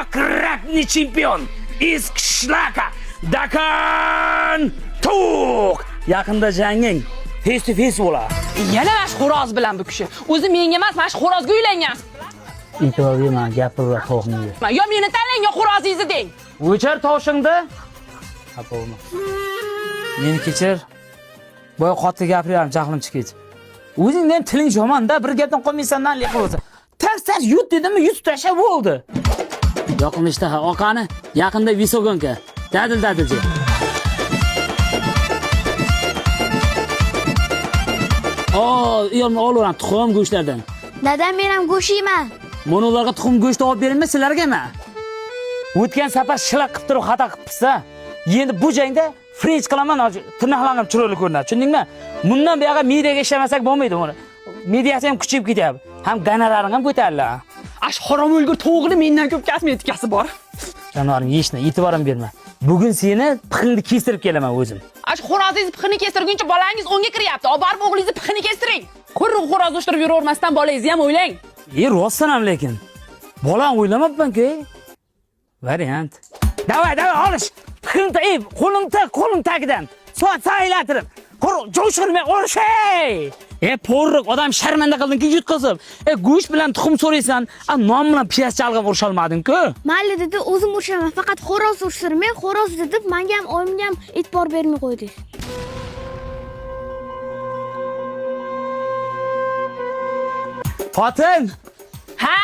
Трехкратный чемпиon из Qishlaqa Dakan Tuk. Yaqinda janging face to face bo'ladi. Yana mana shu xo'roz bilan bu kishi. O'zi menga emas, mana shu xo'rozga uylangan. E'tibor berma, gapirma to'g'ni. Yo meni tanlang, yo xo'rozingizni deng. O'char toshingda. Xafa bo'lma. Meni kechir. Boya qattiq gapiryapman, jahlim chiqib ketdi. O'zingdan tiling yomon-da, bir gapdan qolmaysan-dan liqilsa. Tars yut dedimmi, yut tashlab bo'ldi. Yoqimishda oqani yaqinda Visogonka. Dadil-dadilchi. Uyalma olaman tuxum go'shtlardan. Dadam men ham go'sht yeyman. Mana ularga tuxum go'shti olib beraymi sizlargami? O'tgan safar shilaq qilib turib xato qilibsiz. Endi bu jangda French qilaman, tirnoqlarim chiroyli ko'rinadi. Tushundingmi? Bundan buyoqqa mediaga ishlamasak bo'lmaydi buni. Mediasi ham kuchayib ketyapti. Ham gonoraring ham ko'tariladi. Ash harom o'lgur to'g'ri mendan ko'p kosmetikasi bor. Janorim yeyishni e'tiborim berma. Bugun seni pixingni kestirib kelaman o'zim. Ash xo'rozingizni pixini kestirguncha bolangiz o'ngga kiryapti. Olib borib o'g'lingizni pixini kestiring. Ko'rib xo'roz o'shtirib yuravermasdan bolangizni ham o'ylang. Rostsan ham lekin. Bolam o'ylamabman-ku. Variant. Davay, olish. Qo'lim tagidan. Soat saylatirib. Jo'shirmay olishay. Porriq odam sharmanda qilding-ku yutqazib. Go'sht bilan tuxum so'raysan, non bilan piyaz chalg'ab urisha olmading-ku. Mayli dedi, o'zim urishaman, faqat xo'roz urishtirmay, xo'roz deb menga ham oyimga ham e'tibor bermay qo'ydingiz. Xotin. Ha?